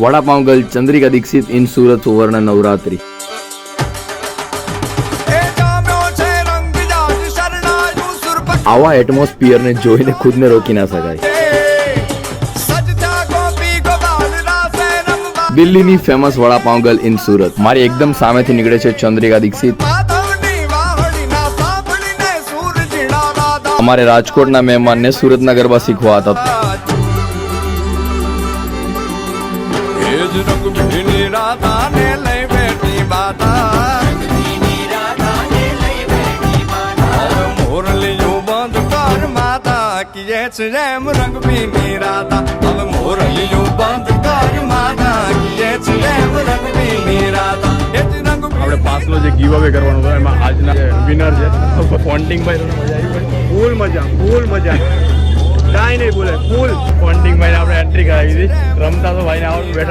Vada pav girl Chandrika Dixit in Surat સુવર્ણ નવરાત્રી. આવા એટમોસ્ફિયરને જોઈને ખુદને રોકી ના શકાય. દિલ્હીની famous vada pav girl in Surat. મારી એકદમ સામેથી નીકળે છે ચંદ્રિકા દીક્ષિત. અમારે રાજકોટના મહેમાનને સુરતના ગરબા શીખવા હતા. આપણે પાછલો જે ગીવ અવે કરવાનો હતો એમાં આજના વિનર છે પોન્ટિંગભાઈ. ફૂલ મજા કાંઈ નહીં બોલે ફૂલ. પોન્ટિંગભાઈને આપણે એન્ટ્રી કરાવી દીધી. રમતા તો ભાઈને આવડતું બેઠા